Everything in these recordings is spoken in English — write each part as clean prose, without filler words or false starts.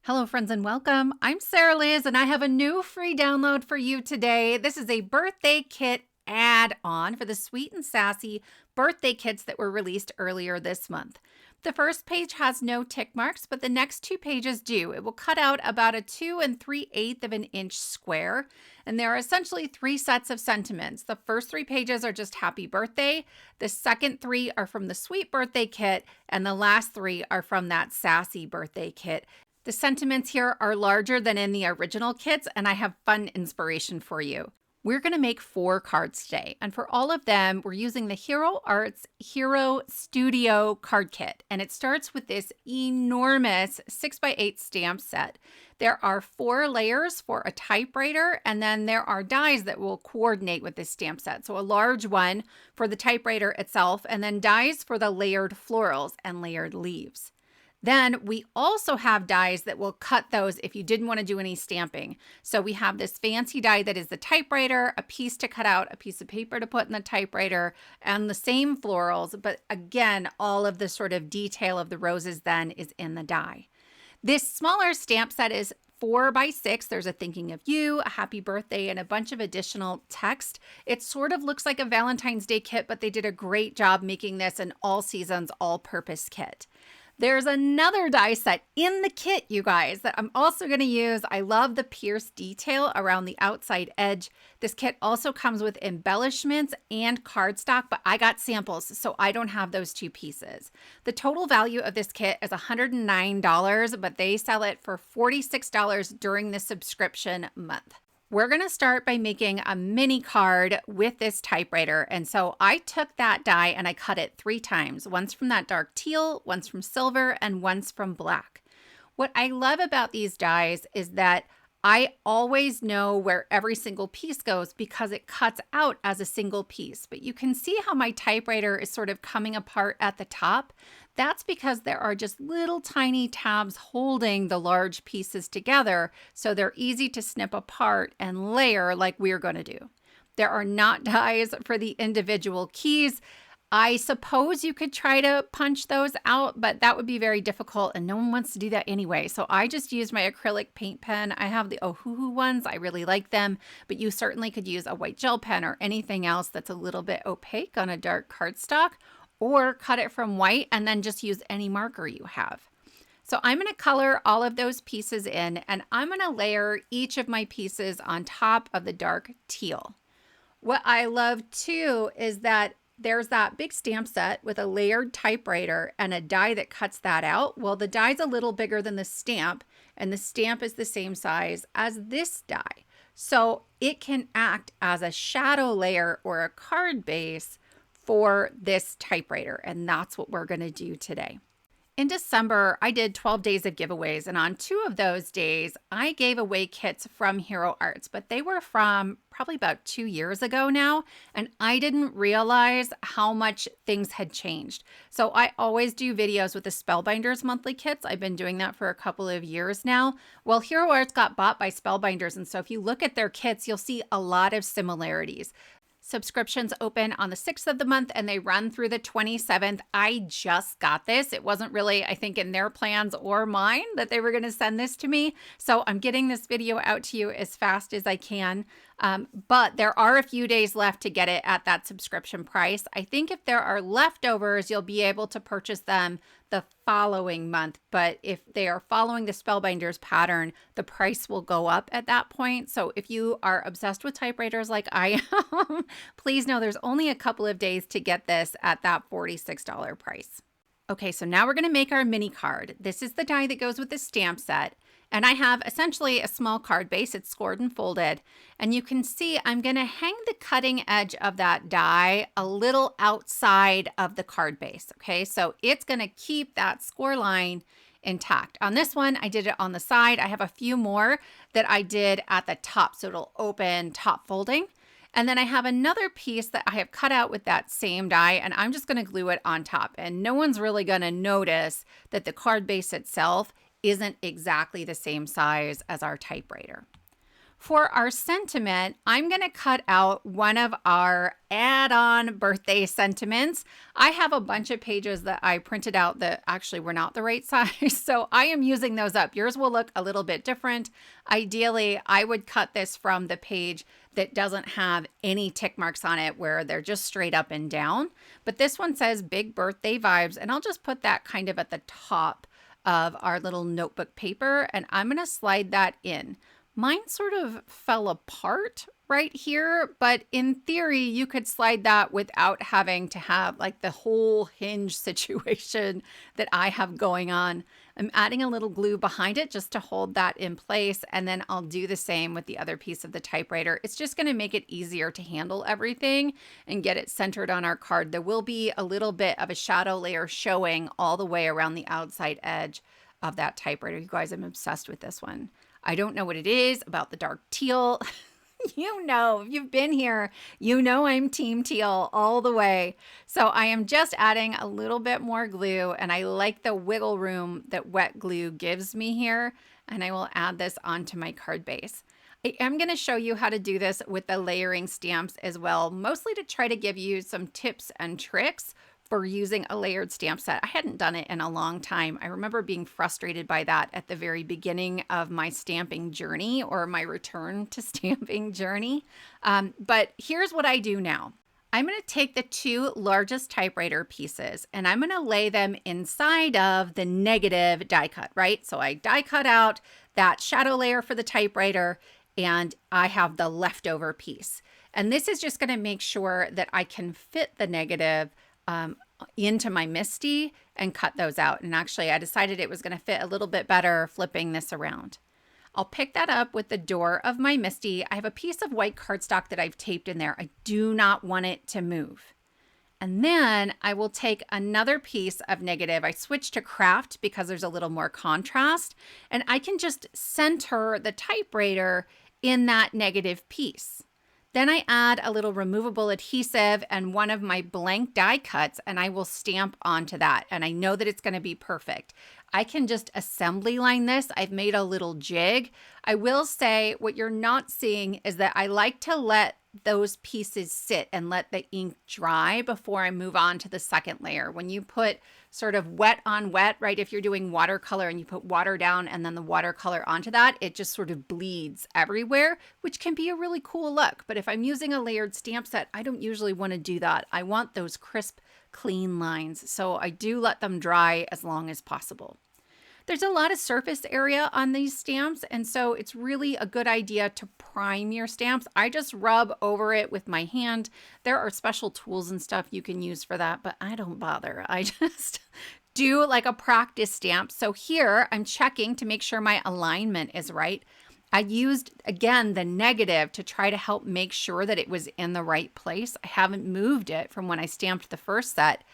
Hello, friends, and welcome. I'm Sarah Liz, and I have a new free download for you today. This is a birthday kit add-on for the Sweet and Sassy birthday kits that were released earlier this month. The first page has no tick marks, but the next two pages do. It will cut out about a 2 3/8 of an inch square, and there are essentially three sets of sentiments. The first three pages are just happy birthday, the second three are from the sweet birthday kit, and the last three are from that sassy birthday kit. The sentiments here are larger than in the original kits, and I have fun inspiration for you. We're going to make 4 cards today, and for all of them, we're using the Hero Arts Hero Studio card kit, and it starts with this enormous 6x8 stamp set. There are 4 layers for a typewriter, and then there are dies that will coordinate with this stamp set. So a large one for the typewriter itself, and then dies for the layered florals and layered leaves. Then we also have dies that will cut those if you didn't want to do any stamping. So we have this fancy die that is the typewriter, a piece to cut out, a piece of paper to put in the typewriter, and the same florals. But again, all of the sort of detail of the roses then is in the die. This smaller stamp set is 4x6. There's a thinking of you, a happy birthday, and a bunch of additional text. It sort of looks like a Valentine's Day kit, but they did a great job making this an all seasons, all-purpose kit. There's another die set in the kit, you guys, that I'm also going to use. I love the pierced detail around the outside edge. This kit also comes with embellishments and cardstock, but I got samples, so I don't have those two pieces. The total value of this kit is $109, but they sell it for $46 during the subscription month. We're going to start by making a mini card with this typewriter. And so I took that die and I cut it 3 times, once from that dark teal, once from silver, and once from black. What I love about these dies is that I always know where every single piece goes because it cuts out as a single piece. But you can see how my typewriter is sort of coming apart at the top. That's because there are just little tiny tabs holding the large pieces together, so they're easy to snip apart and layer like we're going to do. There are not dies for the individual keys. I suppose you could try to punch those out, but that would be very difficult and no one wants to do that anyway. So I just used my acrylic paint pen. I have the Ohuhu ones. I really like them, but you certainly could use a white gel pen or anything else that's a little bit opaque on a dark cardstock, or cut it from white and then just use any marker you have. So I'm going to color all of those pieces in, and I'm going to layer each of my pieces on top of the dark teal. What I love too is that there's that big stamp set with a layered typewriter and a die that cuts that out. Well, the die's a little bigger than the stamp, and the stamp is the same size as this die. So it can act as a shadow layer or a card base for this typewriter, and that's what we're going to do today. In December, I did 12 days of giveaways, and on 2 of those days, I gave away kits from Hero Arts, but they were from probably about 2 years ago now, and I didn't realize how much things had changed. So I always do videos with the Spellbinders monthly kits. I've been doing that for a couple of years now. Well, Hero Arts got bought by Spellbinders, and so if you look at their kits, you'll see a lot of similarities. Subscriptions open on the 6th of the month and they run through the 27th. I just got this. It wasn't really, I think, in their plans or mine that they were going to send this to me. So I'm getting this video out to you as fast as I can. But there are a few days left to get it at that subscription price. I think if there are leftovers, you'll be able to purchase them the following month. But if they are following the Spellbinders pattern, the price will go up at that point. So if you are obsessed with typewriters like I am, please know there's only a couple of days to get this at that $46 price. Okay, so now we're going to make our mini card. This is the die that goes with the stamp set. And I have essentially a small card base. It's scored and folded. And you can see I'm going to hang the cutting edge of that die a little outside of the card base. Okay, so it's going to keep that score line intact. On this one, I did it on the side. I have a few more that I did at the top, so it'll open top folding. And then I have another piece that I have cut out with that same die, and I'm just going to glue it on top. And no one's really going to notice that the card base itself isn't exactly the same size as our typewriter. For our sentiment, I'm going to cut out one of our add-on birthday sentiments. I have a bunch of pages that I printed out that actually were not the right size, so I am using those up. Yours will look a little bit different. Ideally, I would cut this from the page that doesn't have any tick marks on it where they're just straight up and down. But this one says Big Birthday Vibes, and I'll just put that kind of at the top of our little notebook paper, and I'm going to slide that in. Mine sort of fell apart right here, but in theory, you could slide that without having to have like the whole hinge situation that I have going on. I'm adding a little glue behind it just to hold that in place, and then I'll do the same with the other piece of the typewriter. It's just going to make it easier to handle everything and get it centered on our card. There will be a little bit of a shadow layer showing all the way around the outside edge of that typewriter. You guys, I'm obsessed with this one. I don't know what it is about the dark teal. You know, if you've been here, you know I'm team teal all the way. So I am just adding a little bit more glue, and I like the wiggle room that wet glue gives me here. And I will add this onto my card base. I am going to show you how to do this with the layering stamps as well, mostly to try to give you some tips and tricks for using a layered stamp set. I hadn't done it in a long time. I remember being frustrated by that at the very beginning of my stamping journey, or my return to stamping journey. But here's what I do now. I'm going to take the two largest typewriter pieces and I'm going to lay them inside of the negative die cut, right? So I die cut out that shadow layer for the typewriter, and I have the leftover piece. And this is just going to make sure that I can fit the negative into my MISTI and cut those out. And actually, I decided it was going to fit a little bit better flipping this around. I'll pick that up with the door of my MISTI. I have a piece of white cardstock that I've taped in there. I do not want it to move. And then I will take another piece of negative. I switched to craft because there's a little more contrast, and I can just center the typewriter in that negative piece. Then I add a little removable adhesive and one of my blank die cuts, and I will stamp onto that. And I know that it's going to be perfect. I can just assembly line this. I've made a little jig. I will say what you're not seeing is that I like to let those pieces sit and let the ink dry before I move on to the second layer. When you put sort of wet on wet, right? If you're doing watercolor and you put water down and then the watercolor onto that, it just sort of bleeds everywhere, which can be a really cool look. But if I'm using a layered stamp set, I don't usually want to do that. I want those crisp, clean lines. So I do let them dry as long as possible. There's a lot of surface area on these stamps, and so it's really a good idea to prime your stamps. I just rub over it with my hand. There are special tools and stuff you can use for that, but I don't bother. I just do like a practice stamp. So here I'm checking to make sure my alignment is right. I used, again, the negative to try to help make sure that it was in the right place. I haven't moved it from when I stamped the first set.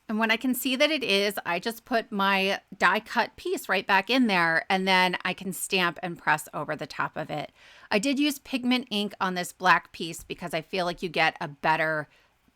And when I can see that it is, I just put my die cut piece right back in there, and then I can stamp and press over the top of it. I did use pigment ink on this black piece because I feel like you get a better,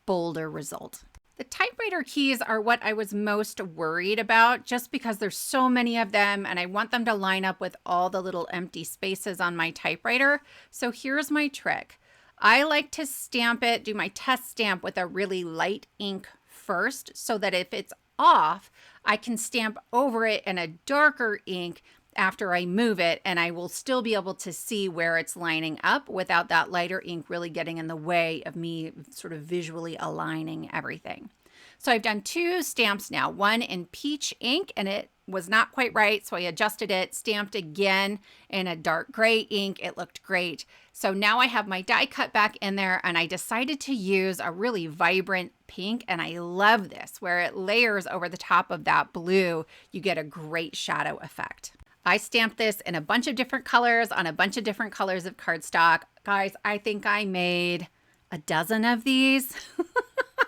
bolder result. The typewriter keys are what I was most worried about, just because there's so many of them and I want them to line up with all the little empty spaces on my typewriter. So here's my trick. I like to stamp it, do my test stamp with a really light ink first, so that if it's off, I can stamp over it in a darker ink after I move it, and I will still be able to see where it's lining up without that lighter ink really getting in the way of me sort of visually aligning everything. So I've done two stamps now, one in peach ink, and it was not quite right, so I adjusted it, stamped again in a dark gray ink. It looked great. So now I have my die cut back in there, and I decided to use a really vibrant pink, and I love this, where it layers over the top of that blue. You get a great shadow effect. I stamped this in a bunch of different colors on a bunch of different colors of cardstock. Guys, I think I made a dozen of these.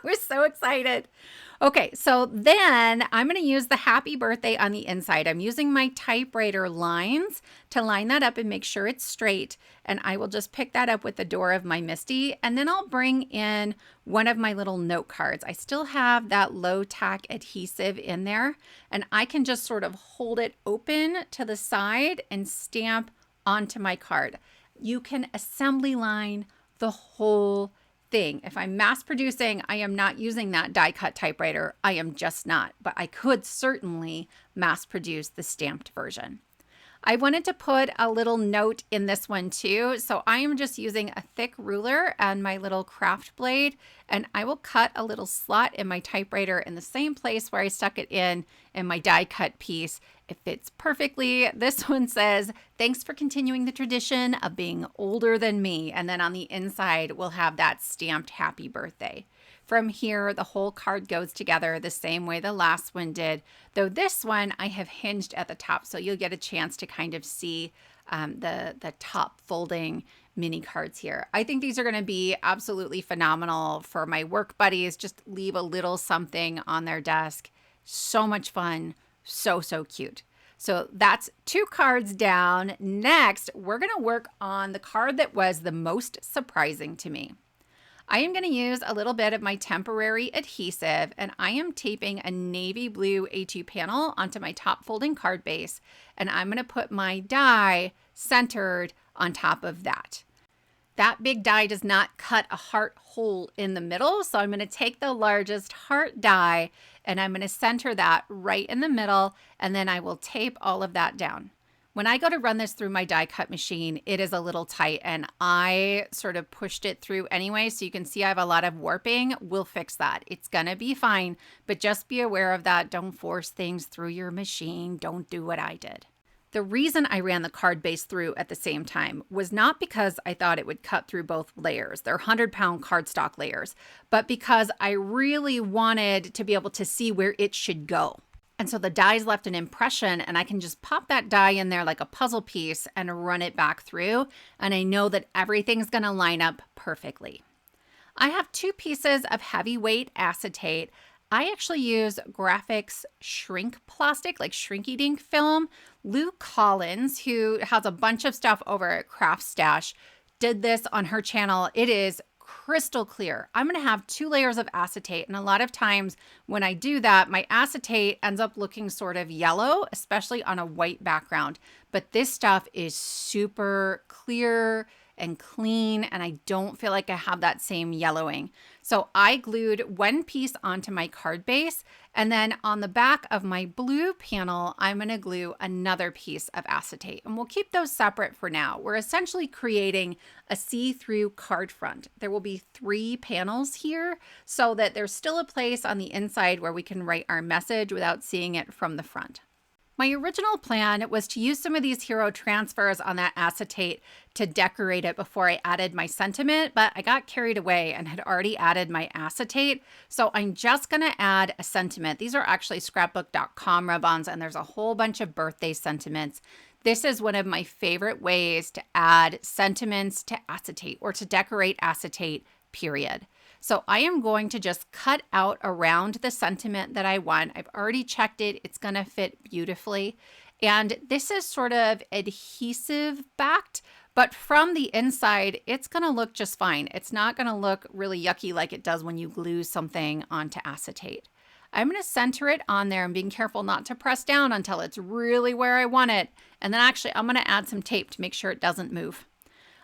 We're so excited. Okay, so then I'm going to use the happy birthday on the inside. I'm using my typewriter lines to line that up and make sure it's straight. And I will just pick that up with the door of my MISTI. And then I'll bring in one of my little note cards. I still have that low tack adhesive in there. And I can just sort of hold it open to the side and stamp onto my card. you can assembly line the whole thing. If I'm mass producing, I am not using that die cut typewriter. I am just not, but I could certainly mass produce the stamped version. I wanted to put a little note in this one too, so I am just using a thick ruler and my little craft blade, and I will cut a little slot in my typewriter in the same place where I stuck it in my die cut piece. It fits perfectly. This one says, "Thanks for continuing the tradition of being older than me," and then on the inside we'll have that stamped happy birthday. From here, the whole card goes together the same way the last one did, though this one I have hinged at the top, so you'll get a chance to kind of see the top folding mini cards here. I think these are going to be absolutely phenomenal for my work buddies. Just leave a little something on their desk. So much fun. So cute. So that's 2 cards down. Next, we're going to work on the card that was the most surprising to me. I am going to use a little bit of my temporary adhesive, and I am taping a navy blue A2 panel onto my top folding card base, and I'm going to put my die centered on top of that. That big die does not cut a heart hole in the middle, so I'm going to take the largest heart die and I'm going to center that right in the middle, and then I will tape all of that down. When I go to run this through my die cut machine, it is a little tight, and I sort of pushed it through anyway, so you can see I have a lot of warping. We'll fix that. It's gonna be fine, but just be aware of that. Don't force things through your machine. Don't do what I did. The reason I ran the card base through at the same time was not because I thought it would cut through both layers. They're 100-pound cardstock layers, but because I really wanted to be able to see where it should go. And so the die's left an impression, and I can just pop that die in there like a puzzle piece and run it back through, and I know that everything's gonna line up perfectly. I have 2 pieces of heavyweight acetate. I actually use Grafix shrink plastic, like Shrinky Dink film. Lou Collins, who has a bunch of stuff over at Craft Stash, did this on her channel. It is crystal clear. I'm going to have 2 layers of acetate, and a lot of times when I do that, my acetate ends up looking sort of yellow, especially on a white background. But this stuff is super clear and clean, and I don't feel like I have that same yellowing. So I glued 1 piece onto my card base, and then on the back of my blue panel, I'm going to glue another piece of acetate, and we'll keep those separate for now. We're essentially creating a see-through card front. There will be 3 panels here so that there's still a place on the inside where we can write our message without seeing it from the front. My original plan was to use some of these hero transfers on that acetate to decorate it before I added my sentiment, but I got carried away and had already added my acetate. So I'm just gonna add a sentiment. These are actually scrapbook.com rub-ons, and there's a whole bunch of birthday sentiments. This is one of my favorite ways to add sentiments to acetate or to decorate acetate, period. So I am going to just cut out around the sentiment that I want. I've already checked it. It's going to fit beautifully. And this is sort of adhesive backed, but from the inside, it's going to look just fine. It's not going to look really yucky like it does when you glue something onto acetate. I'm going to center it on there and being careful not to press down until it's really where I want it. And then actually I'm going to add some tape to make sure it doesn't move.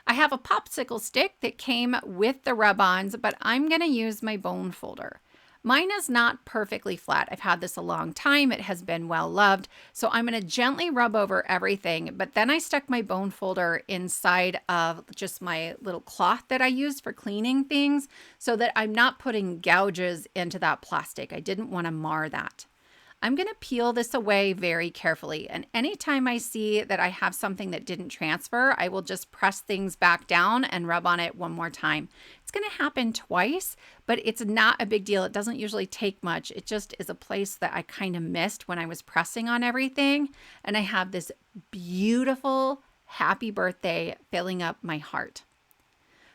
I have a popsicle stick that came with the rub-ons, but I'm going to use my bone folder. Mine is not perfectly flat. I've had this a long time. It has been well loved. So I'm going to gently rub over everything, but then I stuck my bone folder inside of just my little cloth that I use for cleaning things so that I'm not putting gouges into that plastic. I didn't want to mar that. I'm going to peel this away very carefully, and anytime I see that I have something that didn't transfer, I will just press things back down and rub on it one more time. It's going to happen twice, but it's not a big deal. It doesn't usually take much. It just is a place that I kind of missed when I was pressing on everything, and I have this beautiful happy birthday filling up my heart.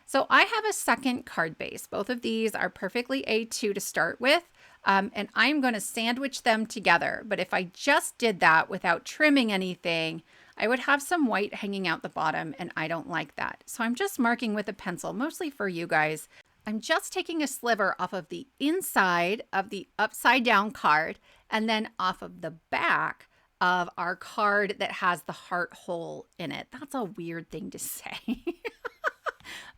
So I have a second card base. Both of these are perfectly A2 to start with. And I'm going to sandwich them together. But if I just did that without trimming anything, I would have some white hanging out the bottom, and I don't like that. So I'm just marking with a pencil, mostly for you guys. I'm just taking a sliver off of the inside of the upside down card and then off of the back of our card that has the heart hole in it. That's a weird thing to say.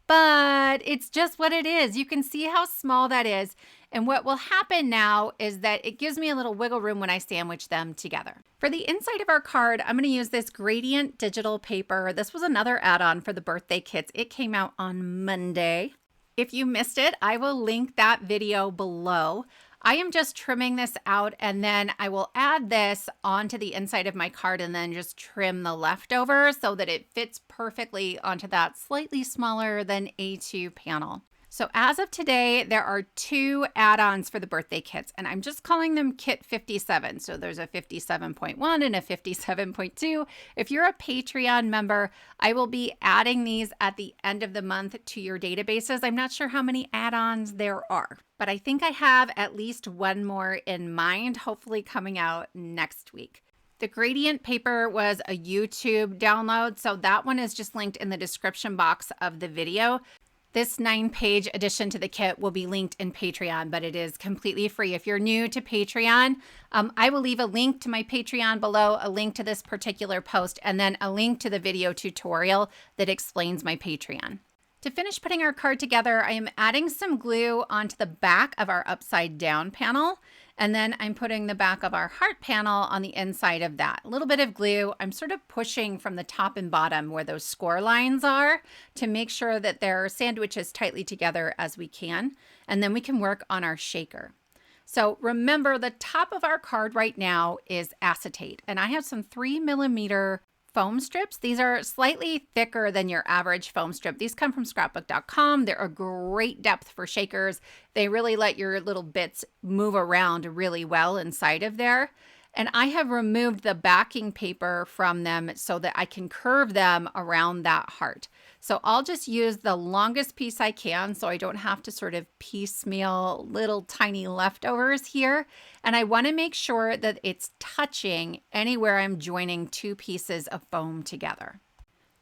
But it's just what it is. You can see how small that is. And what will happen now is that it gives me a little wiggle room when I sandwich them together. For the inside of our card, I'm going to use this gradient digital paper. This was another add-on for the birthday kits. It came out on Monday. If you missed it, I will link that video below. I am just trimming this out, and then I will add this onto the inside of my card and then just trim the leftover so that it fits perfectly onto that slightly smaller than A2 panel. So as of today, there are 2 add-ons for the birthday kits, and I'm just calling them Kit 57. So there's a 57.1 and a 57.2. If you're a Patreon member, I will be adding these at the end of the month to your databases. I'm not sure how many add-ons there are, but I think I have at least one more in mind, hopefully coming out next week. The gradient paper was a YouTube download, so that one is just linked in the description box of the video. This 9-page addition to the kit will be linked in Patreon, but it is completely free. If you're new to Patreon, I will leave a link to my Patreon below, a link to this particular post, and then a link to the video tutorial that explains my Patreon. To finish putting our card together, I am adding some glue onto the back of our upside down panel, and then I'm putting the back of our heart panel on the inside of that. A little bit of glue. I'm sort of pushing from the top and bottom where those score lines are to make sure that they're sandwiched as tightly together as we can, and then we can work on our shaker. So remember, the top of our card right now is acetate, and I have some 3mm foam strips. These are slightly thicker than your average foam strip. These come from scrapbook.com. They're a great depth for shakers. They really let your little bits move around really well inside of there. And I have removed the backing paper from them so that I can curve them around that heart. So I'll just use the longest piece I can so I don't have to sort of piecemeal little tiny leftovers here. And I want to make sure that it's touching anywhere I'm joining 2 pieces of foam together.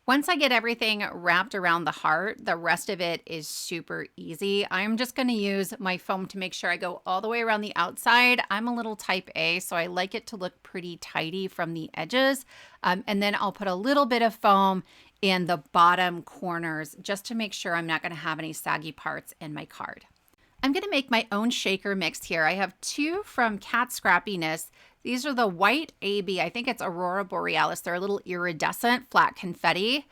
Once I get everything wrapped around the heart, the rest of it is super easy. I'm just going to use my foam to make sure I go all the way around the outside. I'm a little type A, so I like it to look pretty tidy from the edges. And then I'll put a little bit of foam in the bottom corners just to make sure I'm not going to have any saggy parts in my card. I'm going to make my own shaker mix here. I have 2 from Cat Scrappiness. These are the white AB. I think it's Aurora Borealis. They're a little iridescent flat confetti.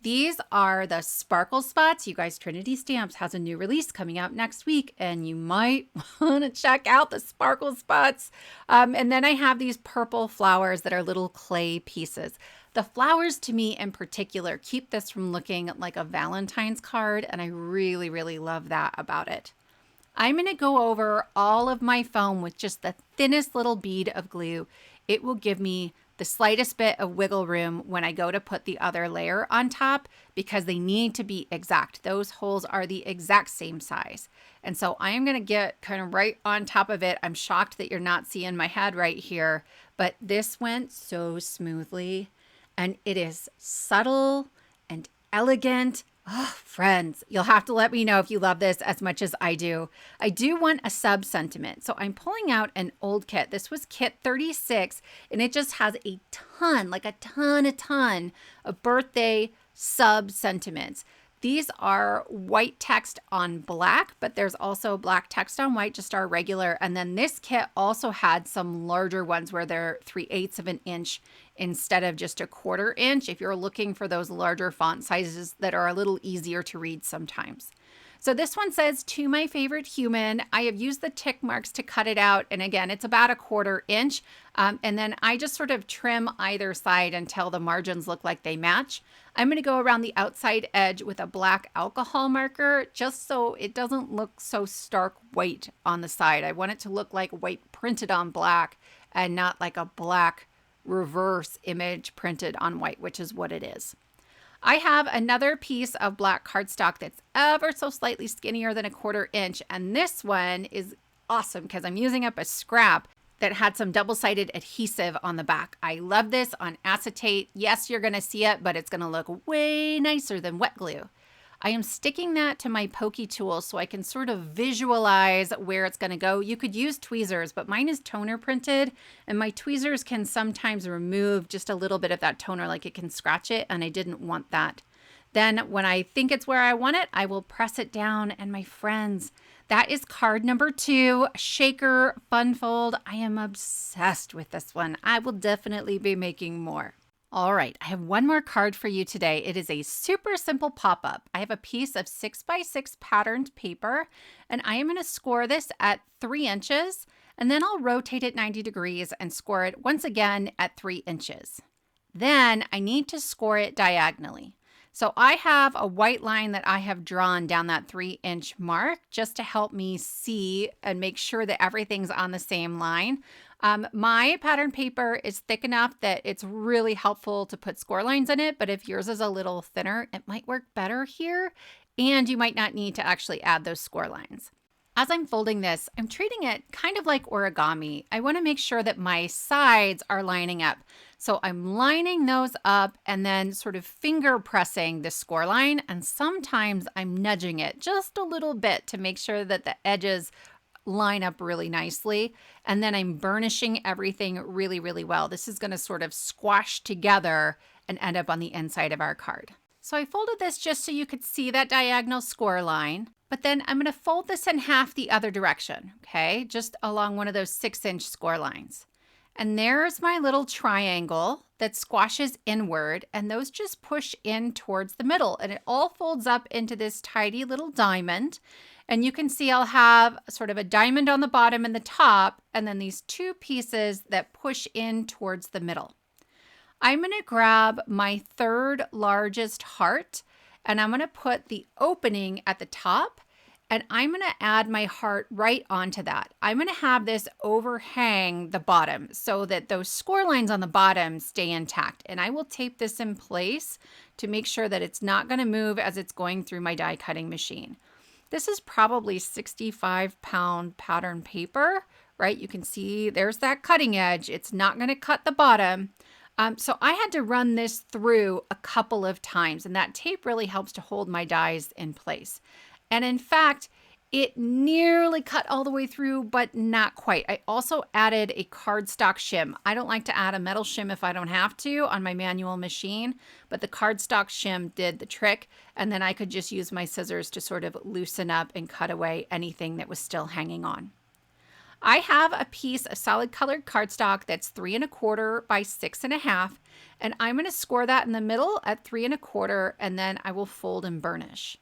These are the sparkle spots. You guys, Trinity Stamps has a new release coming out next week, and you might want to check out the sparkle spots. And then I have these purple flowers that are little clay pieces. The flowers, to me in particular, keep this from looking like a Valentine's card, and I really, really love that about it. I'm going to go over all of my foam with just the thinnest little bead of glue. It will give me the slightest bit of wiggle room when I go to put the other layer on top because they need to be exact. Those holes are the exact same size. And so I am going to get kind of right on top of it. I'm shocked that you're not seeing my head right here, but this went so smoothly and it is subtle and elegant. Oh, friends, you'll have to let me know if you love this as much as I do. I do want a sub sentiment. So I'm pulling out an old kit. This was kit 36, and it just has a ton, like a ton of birthday sub sentiments. These are white text on black, but there's also black text on white, just our regular. And then this kit also had some larger ones where they're 3/8 of an inch instead of just a 1/4 inch if you're looking for those larger font sizes that are a little easier to read sometimes. So this one says, "To my favorite human." I have used the tick marks to cut it out. And again, it's about a 1/4 inch. And then I just sort of trim either side until the margins look like they match. I'm going to go around the outside edge with a black alcohol marker just so it doesn't look so stark white on the side. I want it to look like white printed on black and not like a black reverse image printed on white, which is what it is. I have another piece of black cardstock that's ever so slightly skinnier than a 1/4 inch. And this one is awesome because I'm using up a scrap that had some double-sided adhesive on the back. I love this on acetate. Yes, you're going to see it, but it's going to look way nicer than wet glue. I am sticking that to my pokey tool so I can sort of visualize where it's going to go. You could use tweezers, but mine is toner printed, and my tweezers can sometimes remove just a little bit of that toner, like it can scratch it, and I didn't want that. Then when I think it's where I want it, I will press it down, and my friends, that is card number 2, Shaker Fun Fold. I am obsessed with this one. I will definitely be making more. All right, I have one more card for you today. It is a super simple pop-up. I have a piece of 6x6 patterned paper, and I am going to score this at 3 inches, and then I'll rotate it 90 degrees and score it once again at 3 inches. Then I need to score it diagonally. So I have a white line that I have drawn down that 3-inch mark just to help me see and make sure that everything's on the same line. My pattern paper is thick enough that it's really helpful to put score lines in it, but if yours is a little thinner, it might work better here, and you might not need to actually add those score lines. As I'm folding this, I'm treating it kind of like origami. I want to make sure that my sides are lining up. So I'm lining those up and then sort of finger pressing the score line, and sometimes I'm nudging it just a little bit to make sure that the edges line up really nicely. And then I'm burnishing everything really, really well. This is going to sort of squash together and end up on the inside of our card. So I folded this just so you could see that diagonal score line, but then I'm going to fold this in half the other direction, okay? Just along one of those 6-inch score lines. And there's my little triangle that squashes inward, and those just push in towards the middle, and it all folds up into this tidy little diamond. And you can see I'll have sort of a diamond on the bottom and the top, and then these 2 pieces that push in towards the middle. I'm going to grab my 3rd largest heart, and I'm going to put the opening at the top, and I'm going to add my heart right onto that. I'm going to have this overhang the bottom so that those score lines on the bottom stay intact. And I will tape this in place to make sure that it's not going to move as it's going through my die cutting machine. This is probably 65-pound pattern paper, right? You can see there's that cutting edge. It's not going to cut the bottom. So I had to run this through a couple of times, and that tape really helps to hold my dies in place. And in fact, it nearly cut all the way through, but not quite. I also added a cardstock shim. I don't like to add a metal shim if I don't have to on my manual machine, but the cardstock shim did the trick. And then I could just use my scissors to sort of loosen up and cut away anything that was still hanging on. I have a piece of solid colored cardstock that's 3 1/4 by 6 1/2, and I'm going to score that in the middle at 3 1/4, and then I will fold and burnish.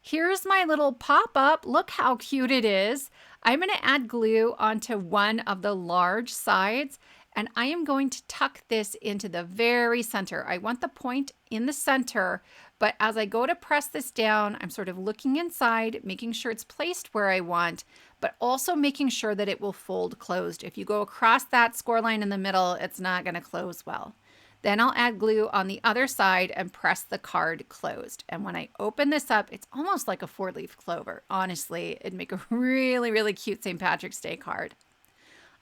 Here's my little pop-up. Look how cute it is. I'm going to add glue onto one of the large sides, and I am going to tuck this into the very center. I want the point in the center, but as I go to press this down, I'm sort of looking inside, making sure it's placed where I want, but also making sure that it will fold closed. If you go across that score line in the middle, it's not going to close well. Then I'll add glue on the other side and press the card closed. And when I open this up, it's almost like a 4-leaf clover. Honestly, it'd make a really, really cute St. Patrick's Day card.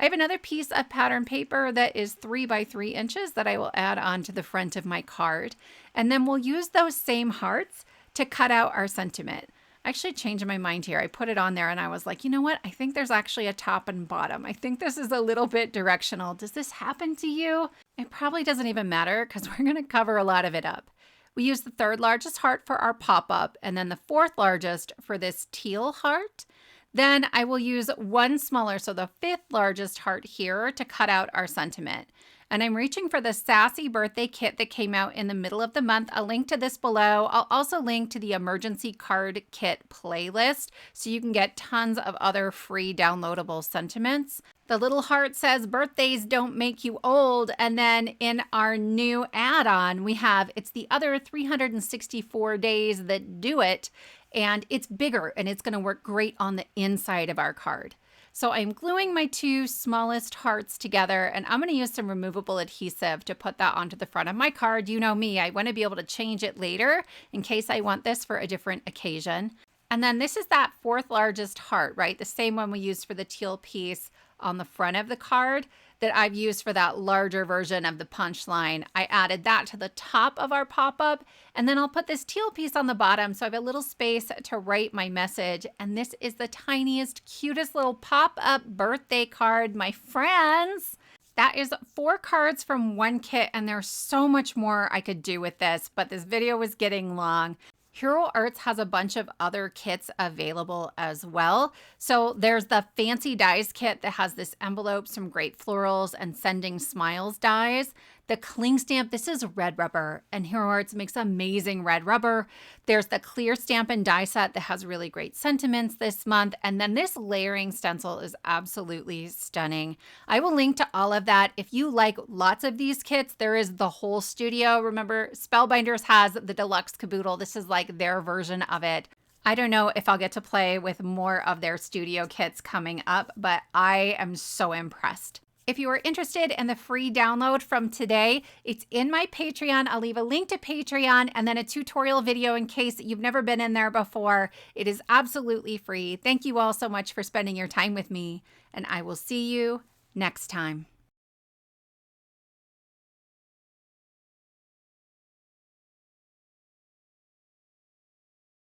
I have another piece of pattern paper that is 3 by 3 inches that I will add onto the front of my card. And then we'll use those same hearts to cut out our sentiment. I actually changed my mind here. I put it on there and I was like, you know what? I think there's actually a top and bottom. I think this is a little bit directional. Does this happen to you? It probably doesn't even matter because we're going to cover a lot of it up. We use the 3rd largest heart for our pop-up and then the 4th largest for this teal heart. Then I will use one smaller, so the 5th largest heart here to cut out our sentiment. And I'm reaching for the Sassy birthday kit that came out in the middle of the month. I'll link to this below. I'll also link to the emergency card kit playlist so you can get tons of other free downloadable sentiments. The little heart says birthdays don't make you old. And then in our new add-on, we have it's the other 364 days that do it. And it's bigger and it's going to work great on the inside of our card. So I'm gluing my 2 smallest hearts together, and I'm going to use some removable adhesive to put that onto the front of my card. You know me, I want to be able to change it later in case I want this for a different occasion. And then this is that 4th largest heart, right? The same one we used for the teal piece on the front of the card. that I've used for that larger version of the punchline. I added that to the top of our pop-up, and then I'll put this teal piece on the bottom so I have a little space to write my message. And this is the tiniest, cutest little pop-up birthday card, my friends. That is 4 cards from one kit, and there's so much more I could do with this, but this video was getting long. Hero Arts has a bunch of other kits available as well. So there's the Fancy Dies kit that has this envelope, some great florals, and Sending Smiles dies. The Cling Stamp, this is red rubber, and Hero Arts makes amazing red rubber. There's the Clear Stamp and die set that has really great sentiments this month. And then this layering stencil is absolutely stunning. I will link to all of that. If you like lots of these kits, there is the whole studio. Remember, Spellbinders has the deluxe caboodle. This is like their version of it. I don't know if I'll get to play with more of their studio kits coming up, but I am so impressed. If you are interested in the free download from today, it's in my Patreon. I'll leave a link to Patreon and then a tutorial video in case you've never been in there before. It is absolutely free. Thank you all so much for spending your time with me, and I will see you next time.